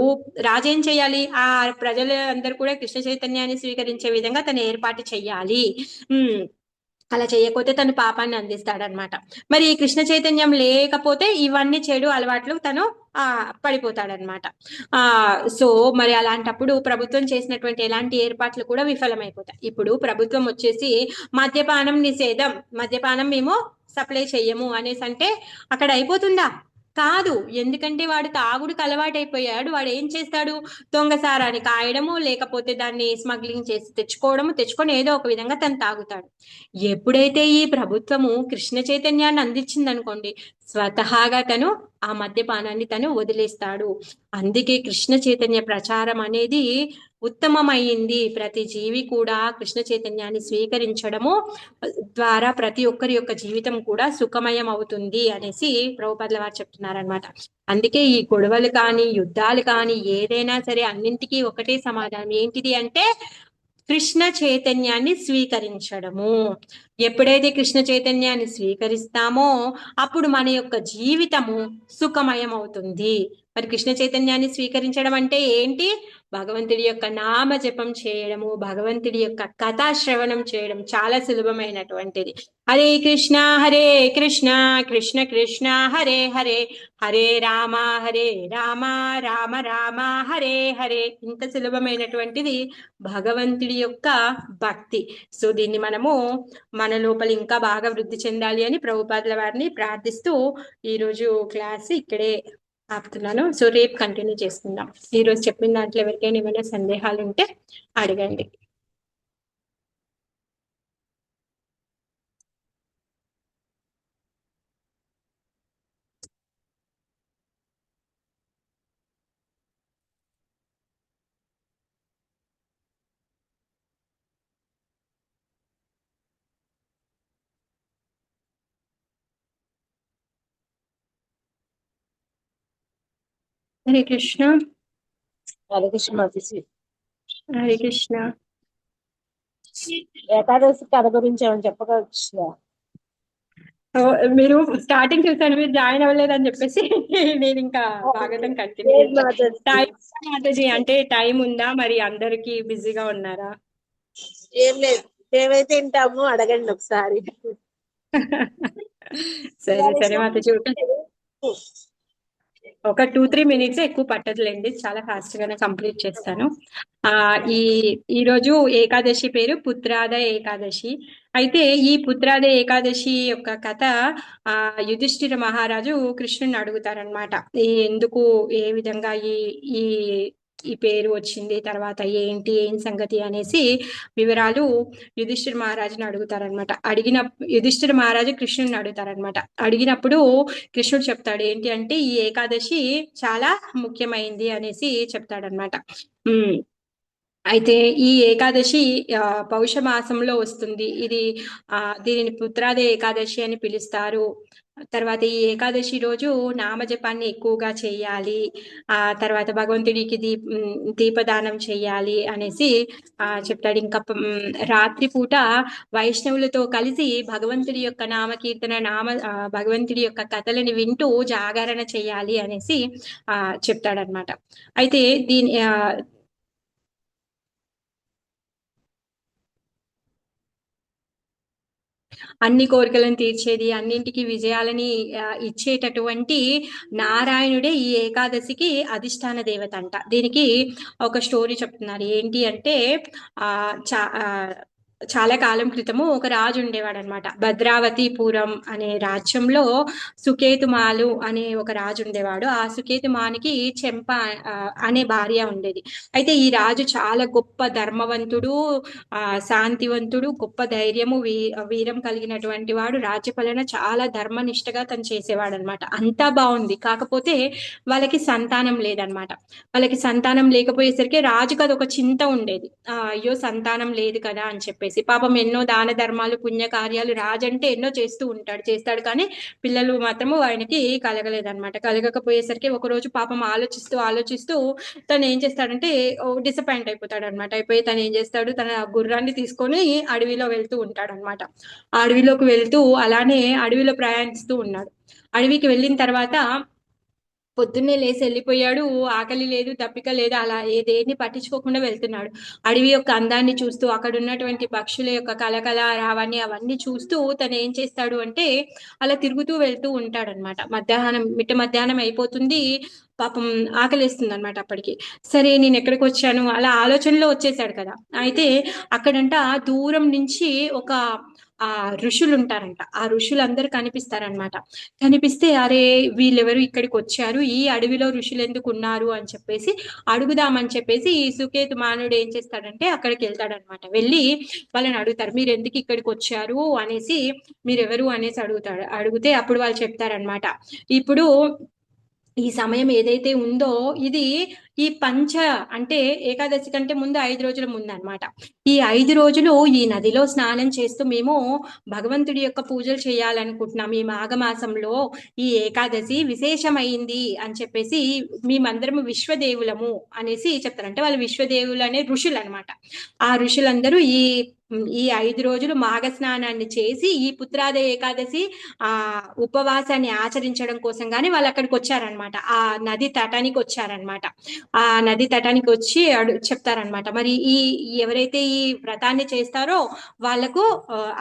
[SPEAKER 1] ఏం చేయాలి? ఆ ప్రజలందరూ కూడా కృష్ణ చైతన్యాన్ని స్వీకరించే విధంగా తను ఏర్పాటు చెయ్యాలి. అలా చేయకపోతే తను పాపాన్ని అందిస్తాడనమాట. మరి కృష్ణ చైతన్యం లేకపోతే ఇవన్నీ చెడు అలవాట్లు తను పడిపోతాడనమాట. సో మరి అలాంటప్పుడు ప్రభుత్వం చేసినటువంటి ఎలాంటి ఏర్పాట్లు కూడా విఫలమైపోతాయి. ఇప్పుడు ప్రభుత్వం వచ్చేసి మద్యపానం నిషేధం, మద్యపానం మేము సప్లై చెయ్యము అనేసి అంటే అక్కడ అయిపోతుందా? కాదు. ఎందుకంటే వాడు తాగుడుకు అలవాటైపోయాడు. వాడు ఏం చేస్తాడు? దొంగసారాన్ని కాయడము, లేకపోతే దాన్ని స్మగ్లింగ్ చేసి తెచ్చుకొని ఏదో ఒక విధంగా తను తాగుతాడు. ఎప్పుడైతే ఈ ప్రభుత్వము కృష్ణ చైతన్యాన్ని అందించింది అనుకోండి, స్వతహాగా తను ఆ మద్యపానాన్ని తను వదిలేస్తాడు. అందుకే కృష్ణ చైతన్య ప్రచారం అనేది ఉత్తమమైంది. ప్రతి జీవి కూడా కృష్ణ చైతన్యాన్ని స్వీకరించడము ద్వారా ప్రతి ఒక్కరి యొక్క జీవితం కూడా సుఖమయం అవుతుంది అనేసి ప్రభుపాదుల వారు చెప్తున్నారనమాట. అందుకే ఈ గొడవలు కానీ యుద్ధాలు కానీ ఏదైనా సరే అన్నింటికీ ఒకటే సమాధానం ఏంటిది అంటే కృష్ణ చైతన్యాన్ని స్వీకరించడము. ఎప్పుడైతే కృష్ణ చైతన్యాన్ని స్వీకరిస్తామో అప్పుడు మన యొక్క జీవితము సుఖమయం అవుతుంది. మరి కృష్ణ చైతన్యాన్ని స్వీకరించడం అంటే ఏంటి? భగవంతుడి యొక్క నామ జపం చేయడము, భగవంతుడి యొక్క కథా శ్రవణం చేయడం చాలా సులభమైనటువంటిది. హరే కృష్ణ కృష్ణ కృష్ణ హరే హరే, హరే రామ రామ రామ రామ హరే హరే. ఇంత సులభమైనటువంటిది భగవంతుడి యొక్క భక్తి. సో దీన్ని మనము మన లోపల ఇంకా బాగా వృద్ధి చెందాలి అని ప్రభుపాదుల వారిని ప్రార్థిస్తూ ఈరోజు క్లాస్ ఇక్కడే ఆపుతున్నాను. సో రేపు కంటిన్యూ చేసుకుందాం. ఈరోజు చెప్పిన దాంట్లో ఎవరికైనా ఏమైనా సందేహాలు ఉంటే అడగండి. హరే కృష్ణ.
[SPEAKER 2] హరే కృష్ణ మాతాజీ.
[SPEAKER 1] హరే కృష్ణ.
[SPEAKER 2] ఏకాదశి కథ గురించి ఏమైనా చెప్పగలచ్చు?
[SPEAKER 1] మీరు స్టార్టింగ్ చూసాను, మీరు జాయిన్ అవ్వలేదని చెప్పేసి నేను ఇంకా భాగవతం కంటిన్యూ టైం మాతాజీ. అంటే టైం ఉందా మరి? అందరికి బిజీగా ఉన్నారా?
[SPEAKER 2] ఏం లేదు, ఏమైతే తింటాము అడగండి ఒకసారి.
[SPEAKER 1] సరే సరే మాతాజీ. ఒక 2-3 మినిట్స్, ఎక్కువ పట్టదులేండి, చాలా ఫాస్ట్ గానే కంప్లీట్ చేస్తాను. ఈ రోజు ఏకాదశి పేరు పుత్రాద ఏకాదశి. అయితే ఈ పుత్రాద ఏకాదశి యొక్క కథ యుధిష్ఠిర మహారాజు కృష్ణుని అడుగుతారనమాట. ఎందుకు, ఏ విధంగా ఈ ఈ ఈ పేరు వచ్చింది, తర్వాత ఏంటి ఏం సంగతి అనేసి వివరాలు యుధిష్ఠిర మహారాజుని అడుగుతారనమాట. యుధిష్ఠిర మహారాజు కృష్ణుని అడుగుతారనమాట. అడిగినప్పుడు కృష్ణుడు చెప్తాడు ఏంటి అంటే ఈ ఏకాదశి చాలా ముఖ్యమైంది అనేసి చెప్తాడనమాట. అయితే ఈ ఏకాదశి పౌష మాసంలో వస్తుంది. దీనిని పుత్రాద ఏకాదశి అని పిలుస్తారు. తర్వాత ఈ ఏకాదశి రోజు నామజపాన్ని ఎక్కువగా చేయాలి, తర్వాత భగవంతుడికి దీపదానం చేయాలి అనేసి చెప్తాడు. ఇంకా రాత్రిపూట వైష్ణవులతో కలిసి భగవంతుడి యొక్క నామకీర్తన భగవంతుడి యొక్క కథలని వింటూ జాగరణ చేయాలి అనేసి చెప్తాడనమాట. అయితే అన్ని కోరికలను తీర్చేది, అన్నింటికి విజయాలని ఇచ్చేటటువంటి నారాయణుడే ఈ ఏకాదశికి అధిష్టాన దేవత అంట. దీనికి ఒక స్టోరీ చెప్తున్నారు. ఏంటి అంటే చాలా కాలం క్రితము ఒక రాజు ఉండేవాడు అనమాట. భద్రావతిపురం అనే రాజ్యంలో సుకేతుమాలు అనే ఒక రాజు ఉండేవాడు. ఆ సుకేతుమానికి చెంప అనే భార్య ఉండేది. అయితే ఈ రాజు చాలా గొప్ప ధర్మవంతుడు, శాంతివంతుడు, గొప్ప ధైర్యము వీరం కలిగినటువంటి వాడు. రాజ్యపాలన చాలా ధర్మనిష్టగా తను చేసేవాడు అనమాట. అంతా బాగుంది, కాకపోతే వాళ్ళకి సంతానం లేదనమాట. వాళ్ళకి సంతానం లేకపోయేసరికి రాజుకు అది ఒక చింత ఉండేది. అయ్యో సంతానం లేదు కదా అని చెప్పేసి. పాపం ఎన్నో దాన ధర్మాలు పుణ్యకార్యాలు రాజు అంటే ఎన్నో చేస్తాడు కానీ పిల్లలు మాత్రము ఆయనకి కలగలేదన్నమాట. కలగకపోయేసరికి ఒకరోజు పాపం ఆలోచిస్తూ తను ఏం చేస్తాడంటే డిసప్పాయింట్ అయిపోతాడు అనమాట. అయిపోయి తను ఏం చేస్తాడు, తన గుర్రాన్ని తీసుకొని అడవిలో వెళ్తూ ఉంటాడు అనమాట. అడవిలోకి వెళ్తూ అలానే అడవిలో ప్రయాణిస్తూ ఉన్నాడు. అడవికి వెళ్ళిన తర్వాత పొద్దున్నే లేసి వెళ్ళిపోయాడు. ఆకలి లేదు, తప్పిక లేదు, అలా ఏదేని పట్టించుకోకుండా వెళ్తున్నాడు. అడవి యొక్క అందాన్ని చూస్తూ, అక్కడ ఉన్నటువంటి పక్షుల యొక్క కలకల రావాన్ని అవన్నీ చూస్తూ తను ఏం చేస్తాడు అంటే అలా తిరుగుతూ వెళ్తూ ఉంటాడనమాట. మిట్ట మధ్యాహ్నం అయిపోతుంది. పాపం ఆకలిస్తుంది అనమాట అప్పటికి. సరే నేను ఎక్కడికి వచ్చాను అలా ఆలోచనలో వచ్చేసాడు కదా. అయితే అక్కడంట దూరం నుంచి ఒక ఆ ఋషులు ఉంటారంట. ఆ ఋషులందరూ కనిపిస్తారనమాట. కనిపిస్తే అరే వీళ్ళెవరు ఇక్కడికి వచ్చారు, ఈ అడవిలో ఋషులు ఎందుకు ఉన్నారు అని చెప్పేసి అడుగుదామని చెప్పేసి ఈ సుకేతు మానుడు ఏం చేస్తాడంటే అక్కడికి వెళ్తాడనమాట. వెళ్ళి వాళ్ళని అడుగుతారు, మీరు ఎందుకు ఇక్కడికి వచ్చారు అనేసి, మీరెవరు అనేసి అడిగితే అప్పుడు వాళ్ళు చెప్తారనమాట. ఇప్పుడు ఈ సమయం ఏదైతే ఉందో ఇది ఈ పంచ అంటే ఏకాదశి కంటే ముందు 5 రోజుల ముందు అన్నమాట. ఈ 5 రోజులు ఈ నదిలో స్నానం చేస్తూ మేము భగవంతుడి యొక్క పూజలు చేయాలనుకుంటున్నాం. ఈ మాఘమాసంలో ఈ ఏకాదశి విశేషమైంది అని చెప్పేసి మేమందరము విశ్వదేవులము అనేసి చెప్తారు. అంటే వాళ్ళు విశ్వదేవులు అనే ఋషులు అనమాట. ఆ ఋషులందరూ ఈ 5 రోజులు మాఘ స్నానాన్ని చేసి ఈ పుత్రాద ఏకాదశి ఆ ఉపవాసాన్ని ఆచరించడం కోసం గాని వాళ్ళు అక్కడికి వచ్చారనమాట. ఆ నది తటానికి వచ్చారనమాట. ఆ నది తటానికి వచ్చి చెప్తారనమాట. మరి ఎవరైతే ఈ వ్రతాన్ని చేస్తారో వాళ్ళకు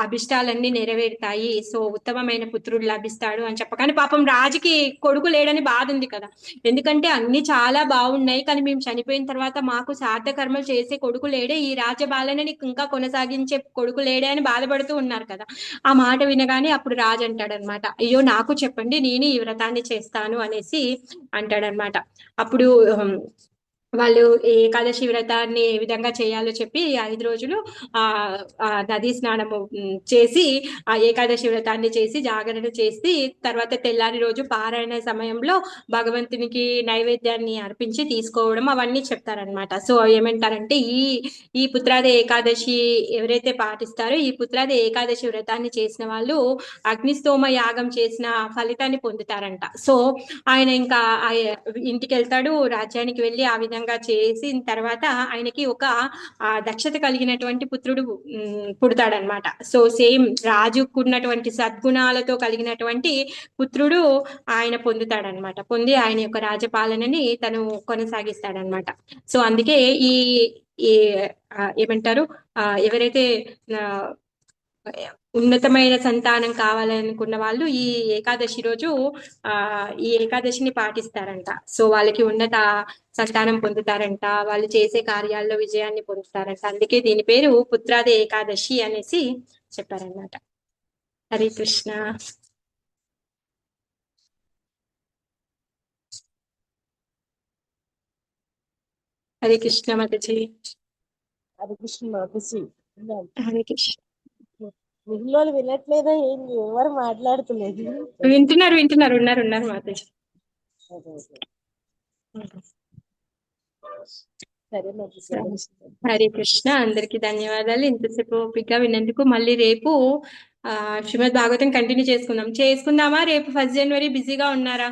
[SPEAKER 1] అభిష్టాలన్నీ నెరవేరుతాయి, సో ఉత్తమమైన పుత్రుడు లభిస్తాడు అని చెప్పగానే పాపం రాజుకి కొడుకు లేడని బాధ ఉంది కదా. ఎందుకంటే అన్ని చాలా బాగున్నాయి, కానీ మేము చనిపోయిన తర్వాత మాకు సార్థ కర్మలు చేసే కొడుకు లేడే, ఈ రాజ్యపాలనని ఇంకా కొనసాగించే కొడుకు లేడే అని బాధపడుతూ ఉన్నారు కదా. ఆ మాట వినగానే అప్పుడు రాజు అంటాడనమాట, అయ్యో నాకు చెప్పండి, నేను ఈ వ్రతాన్ని చేస్తాను అనేసి అంటాడనమాట. అప్పుడు వాళ్ళు ఏకాదశి వ్రతాన్ని ఏ విధంగా చేయాలో చెప్పి 5 రోజులు నదీ స్నానము చేసి ఆ ఏకాదశి వ్రతాన్ని చేసి జాగరణ చేసి తర్వాత తెల్లారి రోజు పారాయణ సమయంలో భగవంతునికి నైవేద్యాన్ని అర్పించి తీసుకోవడం అవన్నీ చెప్తారనమాట. సో ఏమంటారంటే ఈ పుత్రాది ఏకాదశి ఎవరైతే పాటిస్తారో ఈ పుత్రాది ఏకాదశి వ్రతాన్ని చేసిన వాళ్ళు అగ్నిస్తోమ యాగం చేసిన ఫలితాన్ని పొందుతారంట. సో ఆయన ఇంకా ఇంటికి వెళ్తాడు, రాజ్యానికి వెళ్ళి ఆ విధంగా చేసిన తర్వాత ఆయనకి ఒక దక్షత కలిగినటువంటి పుత్రుడు పుడతాడనమాట. సో సేమ్ రాజుకున్నటువంటి సద్గుణాలతో కలిగినటువంటి పుత్రుడు ఆయన పొందుతాడనమాట. పొంది ఆయన యొక్క రాజపాలనని తను కొనసాగిస్తాడనమాట. సో అందుకే ఈ ఏమంటారు ఎవరైతే ఉన్నతమైన సంతానం కావాలనుకున్న వాళ్ళు ఈ ఏకాదశి రోజు ఈ ఏకాదశిని పాటిస్తారంట. సో వాళ్ళకి ఉన్నత సంతానం పొందుతారంట, వాళ్ళు చేసే కార్యాల్లో విజయాన్ని పొందుతారంట. అందుకే దీని పేరు పుత్రాది ఏకాదశి అనేసి చెప్పారనమాట. హరే కృష్ణ. హరే కృష్ణ మాతాజీ.
[SPEAKER 2] హరే కృష్ణ మాతాజీ.
[SPEAKER 1] హరే కృష్ణ.
[SPEAKER 2] మిగిలిన వాళ్ళు వినట్లేదా ఏంటి, ఎవరు మాట్లాడుతులేదు?
[SPEAKER 1] వింటున్నారు ఉన్నారు మాతాజీ.
[SPEAKER 2] సరే మాతాజీ.
[SPEAKER 1] హరే కృష్ణ. అందరికి ధన్యవాదాలు ఇంతసేపు ఓపికగా విన్నందుకు. మళ్ళీ రేపు శ్రీమద్ భాగవతం కంటిన్యూ చేసుకుందామా? రేపు 1 జనవరి బిజీగా ఉన్నారా?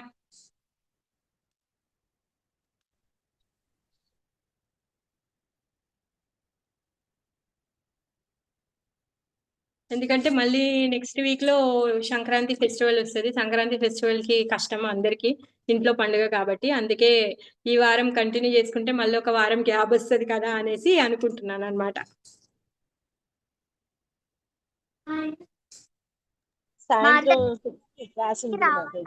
[SPEAKER 1] ఎందుకంటే మళ్ళీ నెక్స్ట్ వీక్ లో సంక్రాంతి ఫెస్టివల్ వస్తుంది. సంక్రాంతి ఫెస్టివల్ కి కష్టం అందరికి, ఇంట్లో పండుగ కాబట్టి. అందుకే ఈ వారం కంటిన్యూ చేసుకుంటే మళ్ళీ ఒక వారం గ్యాప్ వస్తుంది కదా అనేసి అనుకుంటున్నాను అనమాట.
[SPEAKER 2] సాయంత్రం క్లాస్ ఉంటుంది.